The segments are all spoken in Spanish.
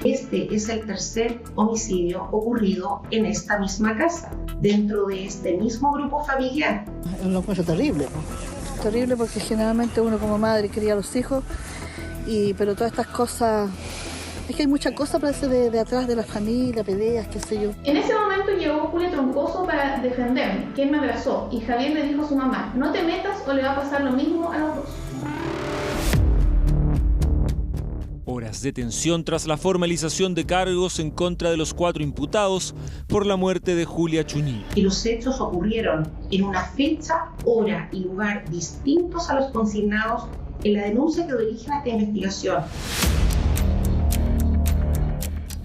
Este es el tercer homicidio ocurrido en esta misma casa, dentro de este mismo grupo familiar. Es una cosa terrible, ¿no? Terrible porque generalmente uno como madre cría a los hijos, pero todas estas cosas, es que hay muchas cosas parece de atrás de la familia, peleas, qué sé yo. En ese momento llegó Julia Troncoso para defenderme, que él me abrazó, y Javier le dijo a su mamá: no te metas o le va a pasar lo mismo a los dos. Horas de tensión tras la formalización de cargos en contra de los 4 imputados por la muerte de Julia Chuñil. Y los hechos ocurrieron en una fecha, hora y lugar distintos a los consignados en la denuncia que dirige a esta investigación.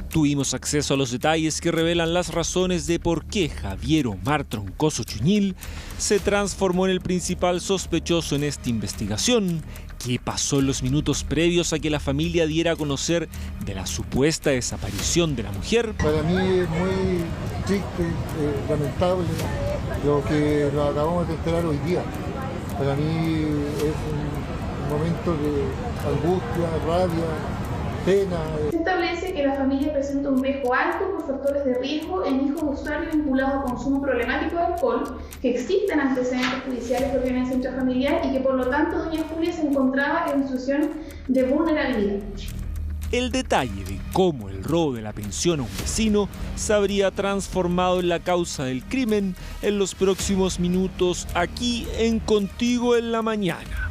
Tuvimos acceso a los detalles que revelan las razones de por qué Javier Omar Troncoso Chuñil se transformó en el principal sospechoso en esta investigación. ¿Qué pasó en los minutos previos a que la familia diera a conocer de la supuesta desaparición de la mujer? Para mí es muy triste, lamentable lo que nos acabamos de enterar hoy día. Para mí es un momento de angustia, rabia, pena. Se establece que la familia presenta un riesgo alto por factores de riesgo en hijos de usuarios vinculados a consumo problemático de alcohol, que existen antecedentes judiciales de violencia intrafamiliar y que por lo tanto doña Julia se encontraba en una situación de vulnerabilidad. El detalle de cómo el robo de la pensión a un vecino se habría transformado en la causa del crimen en los próximos minutos aquí en Contigo en la Mañana.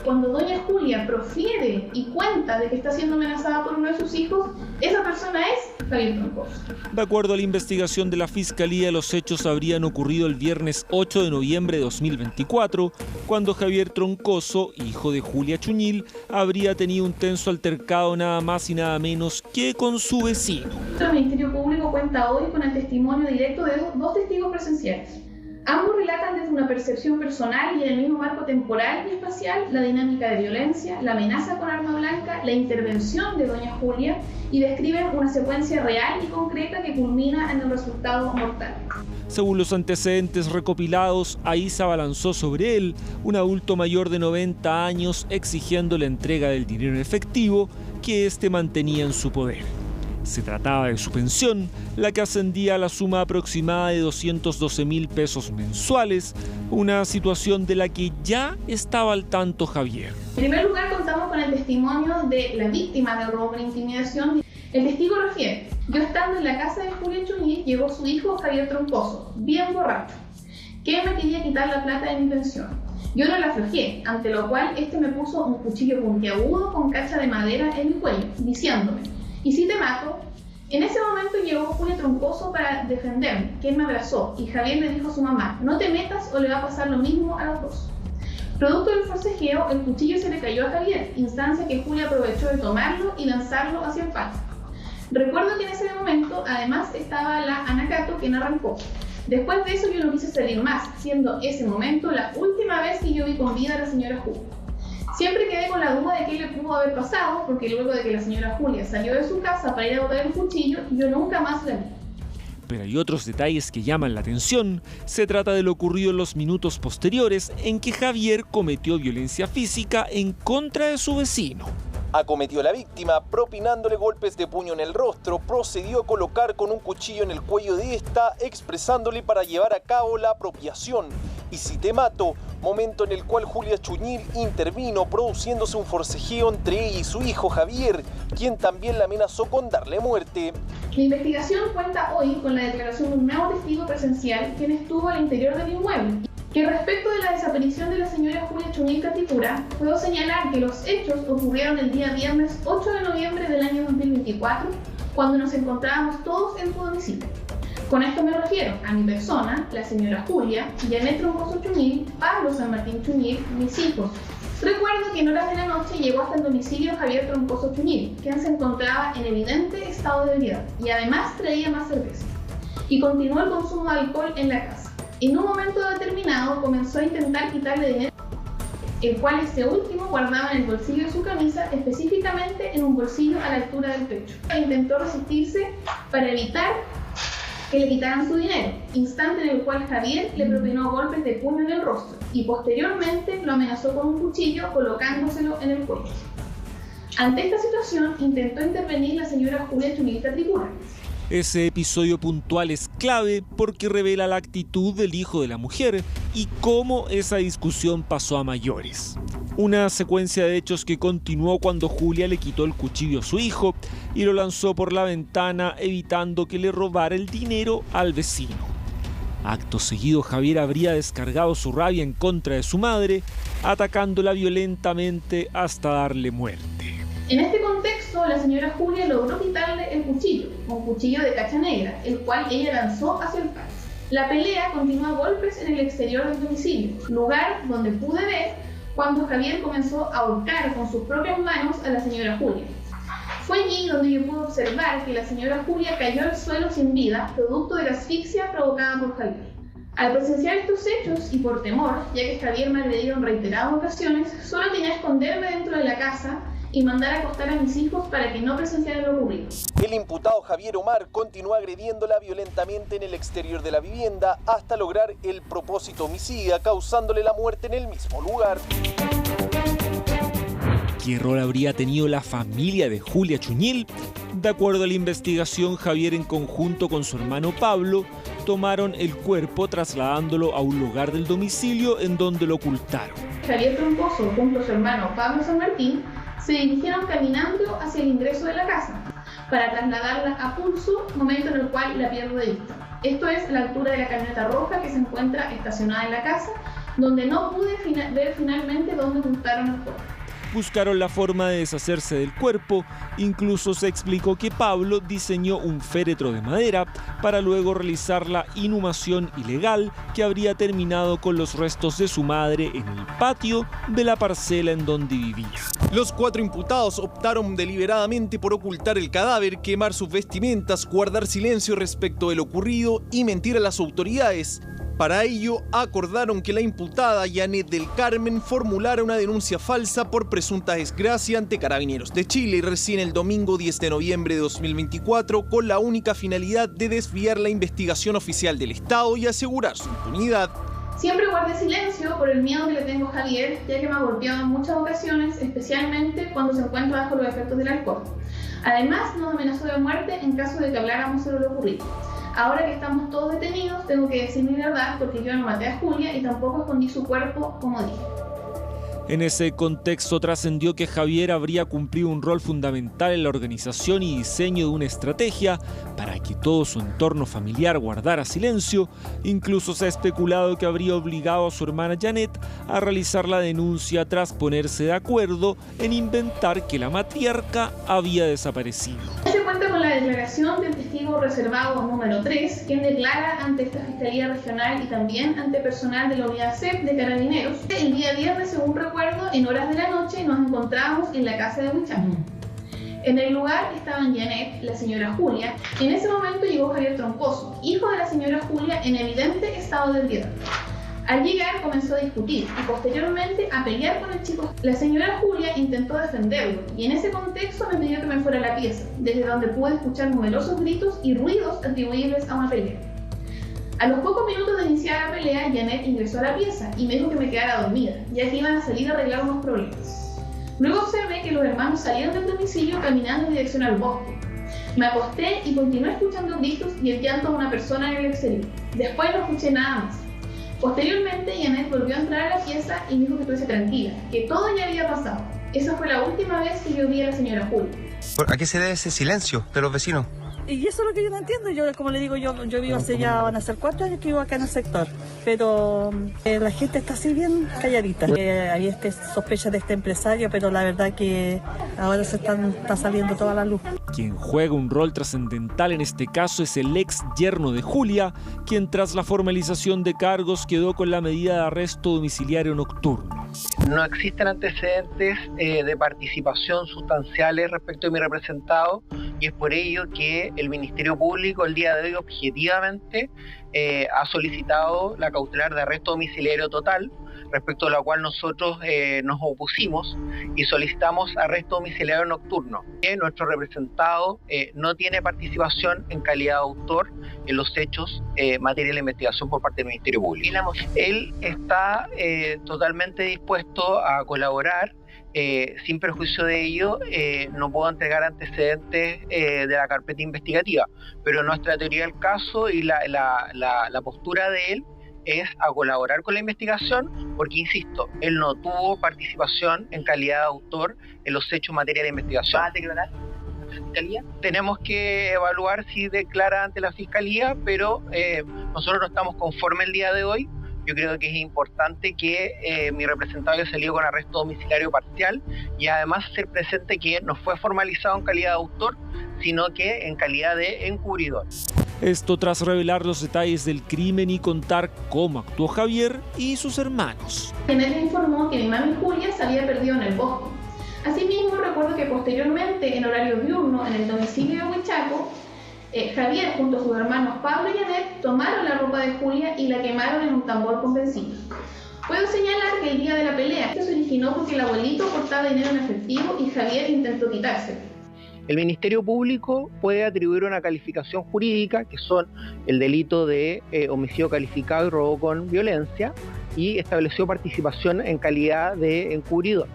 Cuando doña Julia profiere y cuenta de que está siendo amenazada por uno de sus hijos, esa persona es Javier Troncoso. De acuerdo a la investigación de la Fiscalía, los hechos habrían ocurrido el viernes 8 de noviembre de 2024, cuando Javier Troncoso, hijo de Julia Chuñil, habría tenido un tenso altercado nada más y nada menos que con su vecino. El Ministerio Público cuenta hoy con el testimonio directo de dos testigos presenciales. Ambos relatan desde una percepción personal y en el mismo marco temporal y espacial la dinámica de violencia, la amenaza con arma blanca, la intervención de doña Julia y describen una secuencia real y concreta que culmina en el resultado mortal. Según los antecedentes recopilados, ahí se abalanzó sobre él un adulto mayor de 90 años exigiendo la entrega del dinero en efectivo que éste mantenía en su poder. Se trataba de su pensión, la que ascendía a la suma aproximada de 212.000 pesos mensuales, una situación de la que ya estaba al tanto Javier. En primer lugar, contamos con el testimonio de la víctima del robo por intimidación. El testigo refiere: yo estando en la casa de Julia Chuñil, llegó su hijo Javier Troncoso, bien borracho, que me quería quitar la plata de mi pensión. Yo no la aflojé, ante lo cual este me puso un cuchillo puntiagudo con cacha de madera en mi cuello, diciéndome: y si te mato. En ese momento llegó Julia Troncoso para defenderme, que él me abrazó, y Javier le dijo a su mamá: no te metas o le va a pasar lo mismo a los dos. Producto del forcejeo, el cuchillo se le cayó a Javier, instancia que Julia aprovechó de tomarlo y lanzarlo hacia el patio. Recuerdo que en ese momento además estaba la Ana Cato, quien arrancó. Después de eso yo no quise salir más, siendo ese momento la última vez que yo vi con vida a la señora Julia. Siempre quedé con la duda de qué le pudo haber pasado, porque luego de que la señora Julia salió de su casa para ir a botar el cuchillo, yo nunca más la vi. Pero hay otros detalles que llaman la atención. Se trata de lo ocurrido en los minutos posteriores en que Javier cometió violencia física en contra de su vecino. Acometió a la víctima, propinándole golpes de puño en el rostro, procedió a colocar con un cuchillo en el cuello de esta, expresándole para llevar a cabo la apropiación. Y si te mato, momento en el cual Julia Chuñil intervino, produciéndose un forcejeo entre ella y su hijo Javier, quien también la amenazó con darle muerte. La investigación cuenta hoy con la declaración de un nuevo testigo presencial, quien estuvo al interior del inmueble, que respecto de la desaparición de la señora Julia Chuñil Catipura, puedo señalar que los hechos ocurrieron el día viernes 8 de noviembre del año 2024, cuando nos encontrábamos todos en su domicilio. Con esto me refiero a mi persona, la señora Julia, Janet Troncoso Chuñil, Pablo San Martín Chuñil, mis hijos. Recuerdo que en horas de la noche llegó hasta el domicilio Javier Troncoso Chuñil, quien se encontraba en evidente estado de ebriedad y además traía más cerveza. Y continuó el consumo de alcohol en la casa. En un momento determinado comenzó a intentar quitarle dinero, el cual este último guardaba en el bolsillo de su camisa, específicamente en un bolsillo a la altura del pecho. Intentó resistirse para evitar que le quitaran su dinero, instante en el cual Javier le propinó golpes de puño en el rostro y posteriormente lo amenazó con un cuchillo colocándoselo en el cuello. Ante esta situación intentó intervenir la señora Julia Chuñil Tripura. Ese episodio puntual es clave porque revela la actitud del hijo de la mujer y cómo esa discusión pasó a mayores. Una secuencia de hechos que continuó cuando Julia le quitó el cuchillo a su hijo y lo lanzó por la ventana, evitando que le robara el dinero al vecino. Acto seguido, Javier habría descargado su rabia en contra de su madre, atacándola violentamente hasta darle muerte. En este contexto, la señora Julia logró quitarle el cuchillo, un cuchillo de cacha negra, el cual ella lanzó hacia el patio. La pelea continuó a golpes en el exterior del domicilio, lugar donde pude ver cuando Javier comenzó a ahorcar con sus propias manos a la señora Julia. Fue allí donde yo pude observar que la señora Julia cayó al suelo sin vida, producto de la asfixia provocada por Javier. Al presenciar estos hechos y por temor, ya que Javier me agredió en reiteradas ocasiones, solo tenía que esconderme dentro de la casa y mandar a acostar a mis hijos para que no presenciaran lo ocurrido. El imputado Javier Omar continuó agrediéndola violentamente en el exterior de la vivienda hasta lograr el propósito homicida, causándole la muerte en el mismo lugar. ¿Qué rol habría tenido la familia de Julia Chuñil? De acuerdo a la investigación, Javier, en conjunto con su hermano Pablo, tomaron el cuerpo trasladándolo a un lugar del domicilio en donde lo ocultaron. Javier Troncoso, junto a su hermano Pablo San Martín, se dirigieron caminando hacia el ingreso de la casa para trasladarla a pulso, momento en el cual la pierdo de vista. Esto es a la altura de la camioneta roja que se encuentra estacionada en la casa, donde no pude ver finalmente dónde ocultaron el cuerpo. Buscaron la forma de deshacerse del cuerpo, incluso se explicó que Pablo diseñó un féretro de madera para luego realizar la inhumación ilegal que habría terminado con los restos de su madre en el patio de la parcela en donde vivía. Los 4 imputados optaron deliberadamente por ocultar el cadáver, quemar sus vestimentas, guardar silencio respecto de lo ocurrido y mentir a las autoridades. Para ello, acordaron que la imputada Janet del Carmen formulara una denuncia falsa por presunta desgracia ante Carabineros de Chile recién el domingo 10 de noviembre de 2024 con la única finalidad de desviar la investigación oficial del Estado y asegurar su impunidad. Siempre guardé silencio por el miedo que le tengo a Javier, ya que me ha golpeado en muchas ocasiones, especialmente cuando se encuentra bajo los efectos del alcohol. Además, nos amenazó de muerte en caso de que habláramos sobre lo ocurrido. Ahora que estamos todos detenidos, tengo que decir mi verdad porque yo no maté a Julia y tampoco escondí su cuerpo, como dije. En ese contexto trascendió que Javier habría cumplido un rol fundamental en la organización y diseño de una estrategia para que todo su entorno familiar guardara silencio. Incluso se ha especulado que habría obligado a su hermana Janet a realizar la denuncia tras ponerse de acuerdo en inventar que la matriarca había desaparecido. Se cuenta con la declaración del testigo reservado número 3, quien declara ante esta Fiscalía Regional y también ante personal de la Unidad CEP de Carabineros. El día viernes, según recuerdo, en horas de la noche nos encontramos en la casa de Huichán. En el lugar estaban Janet, la señora Julia. En ese momento llegó Javier Troncoso, hijo de la señora Julia, en evidente estado de ebriedad. Al llegar comenzó a discutir y posteriormente a pelear con el chico. La señora Julia intentó defenderlo y en ese contexto me pidió que me fuera a la pieza, desde donde pude escuchar numerosos gritos y ruidos atribuibles a una pelea. A los pocos minutos de iniciar la pelea, Janet ingresó a la pieza y me dijo que me quedara dormida, ya que iban a salir a arreglar unos problemas. Luego observé que los hermanos salieron del domicilio caminando en dirección al bosque. Me acosté y continué escuchando gritos y el llanto de una persona en el exterior. Después no escuché nada más. Posteriormente, Janet volvió a entrar a la pieza y me dijo que estuviese tranquila, que todo ya había pasado. Esa fue la última vez que yo vi a la señora Julia. ¿A qué se debe ese silencio de los vecinos? Y eso es lo que yo no entiendo. Yo, como le digo, yo vivo hace ya, van a ser 4 años que vivo acá en el sector. Pero la gente está así bien calladita. Había sospechas de este empresario, pero la verdad que ahora está saliendo toda la luz. Quien juega un rol trascendental en este caso es el ex yerno de Julia, quien tras la formalización de cargos quedó con la medida de arresto domiciliario nocturno. No existen antecedentes de participación sustanciales respecto de mi representado y es por ello que el Ministerio Público el día de hoy objetivamente ha solicitado la cautelar de arresto domiciliario total, respecto a la cual nosotros nos opusimos y solicitamos arresto domiciliario nocturno. Nuestro representado no tiene participación en calidad de autor en los hechos materia de investigación por parte del Ministerio Público. Él está totalmente dispuesto a colaborar. Sin perjuicio de ello, no puedo entregar antecedentes de la carpeta investigativa, pero nuestra teoría del caso y la postura de él es a colaborar con la investigación, porque insisto, él no tuvo participación en calidad de autor en los hechos en materia de investigación. ¿Va a declarar ante la Fiscalía? Tenemos que evaluar si declara ante la Fiscalía, pero nosotros no estamos conformes el día de hoy. Yo creo que es importante que mi representado haya salido con arresto domiciliario parcial y además hacer presente que no fue formalizado en calidad de autor, sino que en calidad de encubridor. Esto tras revelar los detalles del crimen y contar cómo actuó Javier y sus hermanos. Janet informó que mi mami Julia se había perdido en el bosque. Asimismo, recuerdo que posteriormente, en horario diurno, en el domicilio de Huichaco, Javier junto a sus hermanos Pablo y Janet tomaron la ropa de Julia y la quemaron en un tambor con benzina. Puedo señalar que el día de la pelea esto se originó porque el abuelito portaba dinero en efectivo y Javier intentó quitárselo. El Ministerio Público puede atribuir una calificación jurídica, que son el delito de homicidio calificado y robo con violencia, y estableció participación en calidad de encubridor.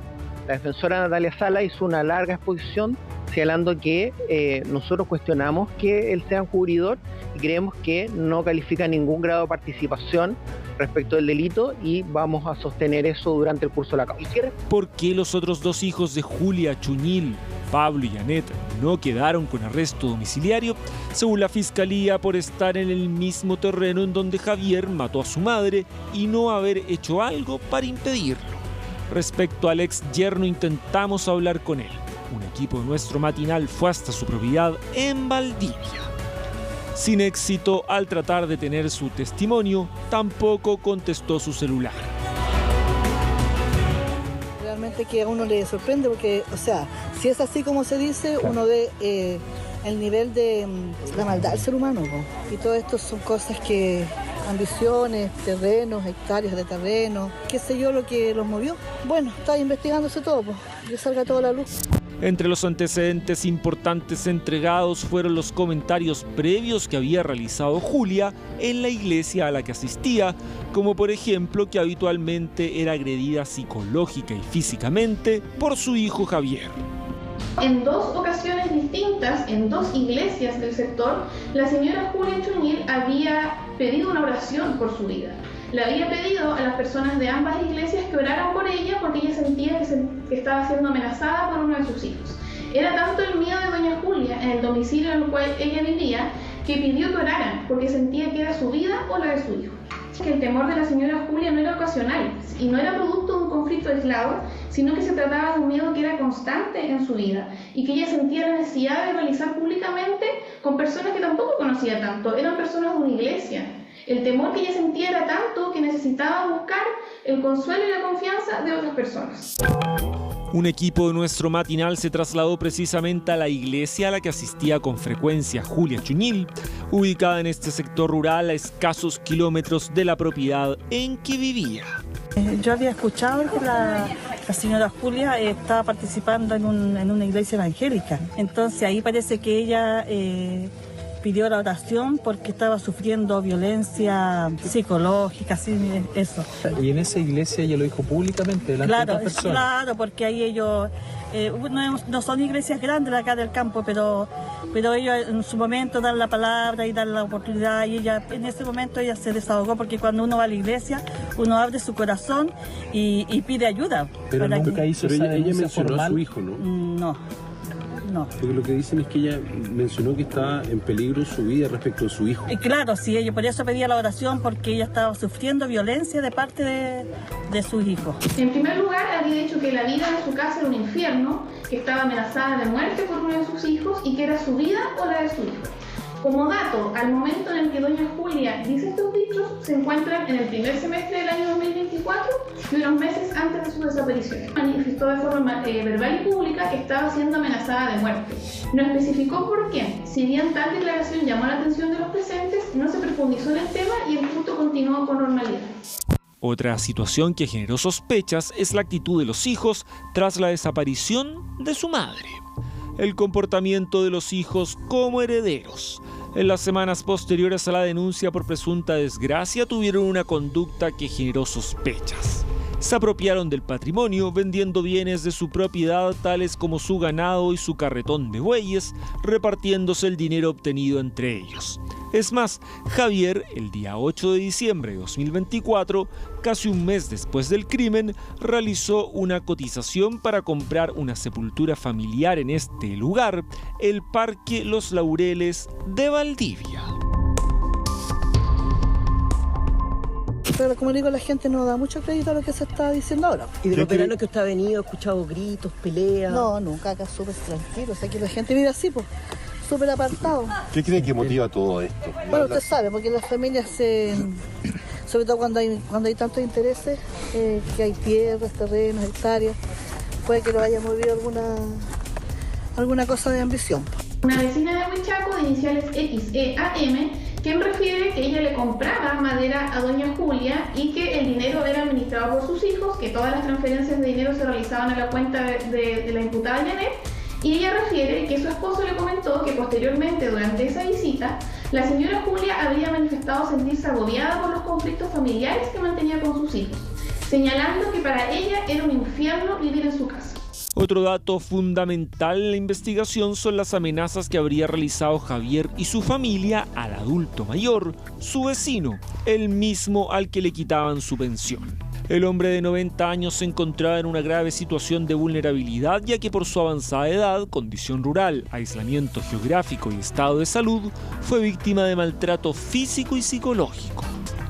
La defensora Natalia Sala hizo una larga exposición señalando que nosotros cuestionamos que él sea encubridor y creemos que no califica ningún grado de participación respecto del delito y vamos a sostener eso durante el curso de la causa. ¿Por qué los otros dos hijos de Julia Chuñil, Pablo y Janet, no quedaron con arresto domiciliario? Según la Fiscalía, por estar en el mismo terreno en donde Javier mató a su madre y no haber hecho algo para impedirlo. Respecto al ex yerno, intentamos hablar con él. Un equipo de nuestro matinal fue hasta su propiedad en Valdivia. Sin éxito, al tratar de tener su testimonio, tampoco contestó su celular. Realmente que a uno le sorprende porque, o sea, si es así como se dice, uno ve el nivel de la maldad del ser humano, ¿no? Y todo esto son cosas que, ambiciones, terrenos, hectáreas de terreno, qué sé yo lo que los movió. Bueno, está investigándose todo, pues, que salga toda la luz. Entre los antecedentes importantes entregados fueron los comentarios previos que había realizado Julia en la iglesia a la que asistía, como por ejemplo que habitualmente era agredida psicológica y físicamente por su hijo Javier. En dos ocasiones distintas, en dos iglesias del sector, la señora Julia Chuñil había pedido una oración por su vida. Le había pedido a las personas de ambas iglesias que oraran por ella porque ella sentía que estaba siendo amenazada por uno de sus hijos. Era tanto el miedo de doña Julia en el domicilio en el cual ella vivía que pidió que oraran porque sentía que era su vida o la de su hijo. Que el temor de la señora Julia no era ocasional y no era producto de un conflicto aislado, sino que se trataba de un miedo que era constante en su vida y que ella sentía la necesidad de realizar públicamente con personas que tampoco conocía tanto, eran personas de una iglesia. El temor que ella sentía era tanto que necesitaba buscar el consuelo y la confianza de otras personas. Un equipo de nuestro matinal se trasladó precisamente a la iglesia a la que asistía con frecuencia Julia Chuñil, ubicada en este sector rural a escasos kilómetros de la propiedad en que vivía. Yo había escuchado que la señora Julia estaba participando en una iglesia evangélica, entonces ahí parece que ella pidió la oración porque estaba sufriendo violencia psicológica, así eso. ¿Y en esa iglesia ella lo dijo públicamente delante de otras personas? Claro, porque ahí ellos no son iglesias grandes acá del campo, pero ellos en su momento dan la palabra y dan la oportunidad y ella en ese momento ella se desahogó porque cuando uno va a la iglesia uno abre su corazón y pide ayuda. Pero nunca hizo esa ella mencionó formal a su hijo, ¿no? No. Porque lo que dicen es que ella mencionó que estaba en peligro su vida respecto a su hijo. Claro, sí, ella por eso pedía la oración, porque ella estaba sufriendo violencia de parte de sus hijos. En primer lugar, había dicho que la vida en su casa era un infierno, que estaba amenazada de muerte por uno de sus hijos y que era su vida o la de su hijo. Como dato, al momento en el que doña Julia dice estos dichos, se encuentran en el primer semestre del año 2024 y unos meses antes de su desaparición. Manifestó de forma verbal y pública que estaba siendo amenazada de muerte. No especificó por quién. Si bien tal declaración llamó la atención de los presentes, no se profundizó en el tema y el culto continuó con normalidad. Otra situación que generó sospechas es la actitud de los hijos tras la desaparición de su madre. El comportamiento de los hijos como herederos. En las semanas posteriores a la denuncia por presunta desgracia tuvieron una conducta que generó sospechas. Se apropiaron del patrimonio vendiendo bienes de su propiedad tales como su ganado y su carretón de bueyes, repartiéndose el dinero obtenido entre ellos. Es más, Javier, el día 8 de diciembre de 2024, casi un mes después del crimen, realizó una cotización para comprar una sepultura familiar en este lugar, el Parque Los Laureles de Valdivia. Pero como digo, la gente no da mucho crédito a lo que se está diciendo ahora. ¿Y de los veranos que usted ha venido, ha escuchado gritos, peleas? No, nunca, acá súper tranquilo. O sea, que la gente vive así, pues, súper apartado. ¿Qué cree que motiva todo esto? Bueno, usted sabe, porque las familias, sobre todo cuando hay tantos intereses, que hay tierras, terrenos, hectáreas, puede que lo haya movido alguna cosa de ambición. Una vecina de Huichaco, de iniciales XEAM, quien refiere que ella le compraba madera a doña Julia y que el dinero era administrado por sus hijos, que todas las transferencias de dinero se realizaban a la cuenta de la imputada Janet, y ella refiere que su esposo le comentó que posteriormente, durante esa visita, la señora Julia había manifestado sentirse agobiada por los conflictos familiares que mantenía con sus hijos, señalando que para ella era un infierno vivir en su casa. Otro dato fundamental en la investigación son las amenazas que habría realizado Javier y su familia al adulto mayor, su vecino, el mismo al que le quitaban su pensión. El hombre de 90 años se encontraba en una grave situación de vulnerabilidad, ya que por su avanzada edad, condición rural, aislamiento geográfico y estado de salud, fue víctima de maltrato físico y psicológico.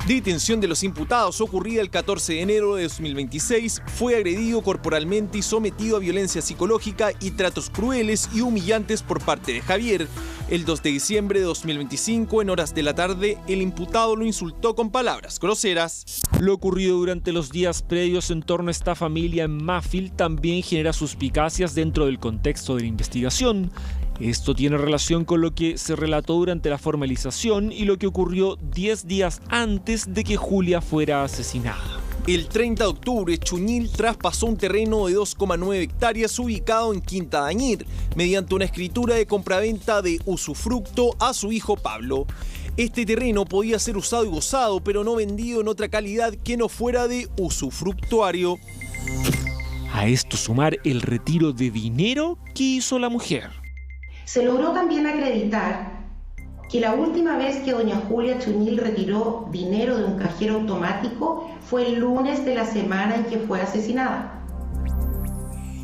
Detención de los imputados ocurrida el 14 de enero de 2026, fue agredido corporalmente y sometido a violencia psicológica y tratos crueles y humillantes por parte de Javier. El 2 de diciembre de 2025, en horas de la tarde, el imputado lo insultó con palabras groseras. Lo ocurrido durante los días previos en torno a esta familia en Mafil también genera suspicacias dentro del contexto de la investigación. Esto tiene relación con lo que se relató durante la formalización y lo que ocurrió 10 días antes de que Julia fuera asesinada. El 30 de octubre, Chuñil traspasó un terreno de 2,9 hectáreas ubicado en Quinta Dañir, mediante una escritura de compraventa de usufructo a su hijo Pablo. Este terreno podía ser usado y gozado, pero no vendido en otra calidad que no fuera de usufructuario. A esto sumar el retiro de dinero que hizo la mujer. Se logró también acreditar que la última vez que doña Julia Chuñil retiró dinero de un cajero automático fue el lunes de la semana en que fue asesinada,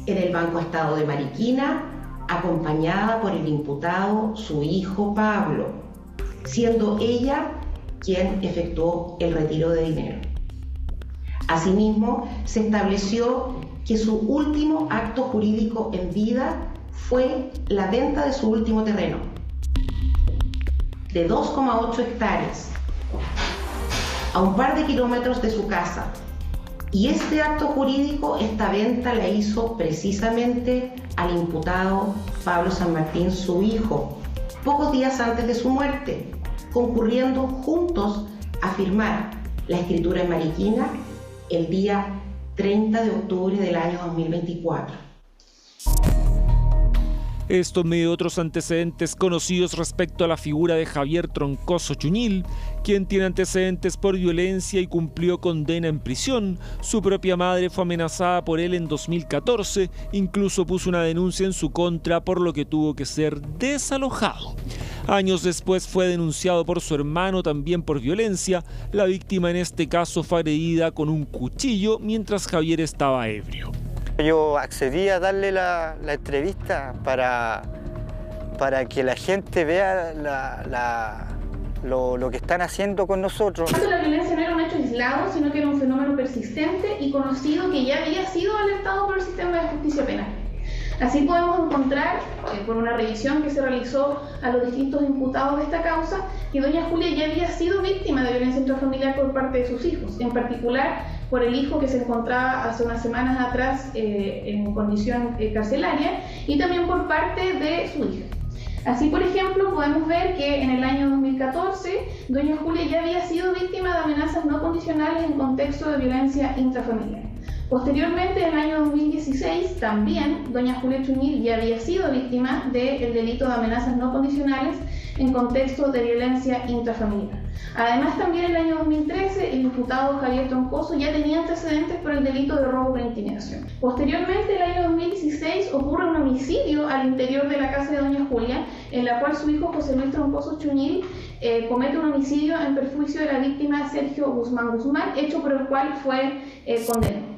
en el Banco Estado de Mariquina, acompañada por el imputado, su hijo Pablo, siendo ella quien efectuó el retiro de dinero. Asimismo, se estableció que su último acto jurídico en vida fue la venta de su último terreno, de 2,8 hectáreas, a un par de kilómetros de su casa. Y este acto jurídico, esta venta la hizo precisamente al imputado Pablo San Martín, su hijo, pocos días antes de su muerte, concurriendo juntos a firmar la escritura en Mariquina el día 30 de octubre del año 2024. Esto medio otros antecedentes conocidos respecto a la figura de Javier Troncoso Chuñil, quien tiene antecedentes por violencia y cumplió condena en prisión. Su propia madre fue amenazada por él en 2014, incluso puso una denuncia en su contra, por lo que tuvo que ser desalojado. Años después fue denunciado por su hermano también por violencia. La víctima en este caso fue agredida con un cuchillo mientras Javier estaba ebrio. Yo accedí a darle la entrevista para que la gente vea lo que están haciendo con nosotros. La violencia no era un hecho aislado, sino que era un fenómeno persistente y conocido que ya había sido alertado por el sistema de justicia penal. Así podemos encontrar, por una revisión que se realizó a los distintos imputados de esta causa, que doña Julia ya había sido víctima de violencia intrafamiliar por parte de sus hijos, en particular por el hijo que se encontraba hace unas semanas atrás en condición carcelaria, y también por parte de su hija. Así, por ejemplo, podemos ver que en el año 2014, doña Julia ya había sido víctima de amenazas no condicionales en contexto de violencia intrafamiliar. Posteriormente, en el año 2016, también doña Julia Chuñil ya había sido víctima del delito de amenazas no condicionales en contexto de violencia intrafamiliar. Además, también en el año 2013, el imputado Javier Troncoso ya tenía antecedentes por el delito de robo por intimidación. Posteriormente, en el año 2016, ocurre un homicidio al interior de la casa de doña Julia, en la cual su hijo José Luis Troncoso Chuñil comete un homicidio en perjuicio de la víctima Sergio Guzmán Guzmán, hecho por el cual fue condenado.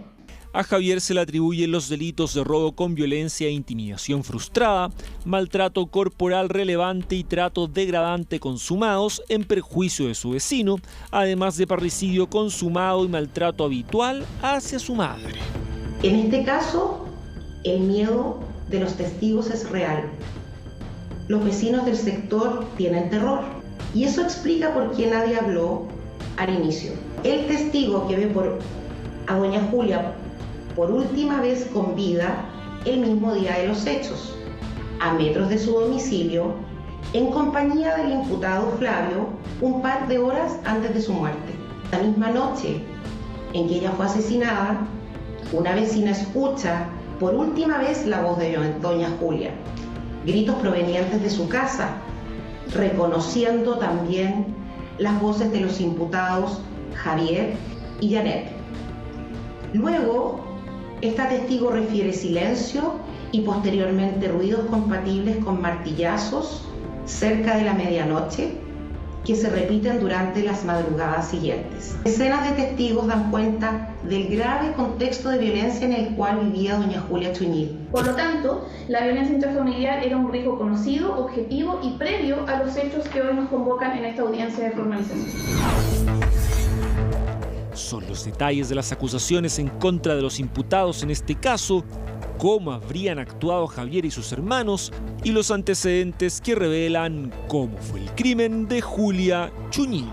A Javier se le atribuyen los delitos de robo con violencia e intimidación frustrada, maltrato corporal relevante y trato degradante consumados en perjuicio de su vecino, además de parricidio consumado y maltrato habitual hacia su madre. En este caso, el miedo de los testigos es real. Los vecinos del sector tienen terror, y eso explica por qué nadie habló al inicio. El testigo que ve a doña Julia por última vez con vida el mismo día de los hechos, a metros de su domicilio, en compañía del imputado Flavio, un par de horas antes de su muerte. La misma noche en que ella fue asesinada, una vecina escucha por última vez la voz de doña Julia, gritos provenientes de su casa, reconociendo también las voces de los imputados Javier y Janet. Luego, esta testigo refiere silencio y posteriormente ruidos compatibles con martillazos cerca de la medianoche que se repiten durante las madrugadas siguientes. Decenas de testigos dan cuenta del grave contexto de violencia en el cual vivía doña Julia Chuñil. Por lo tanto, la violencia intrafamiliar era un riesgo conocido, objetivo y previo a los hechos que hoy nos convocan en esta audiencia de formalización. Son los detalles de las acusaciones en contra de los imputados en este caso, cómo habrían actuado Javier y sus hermanos y los antecedentes que revelan cómo fue el crimen de Julia Chuñil.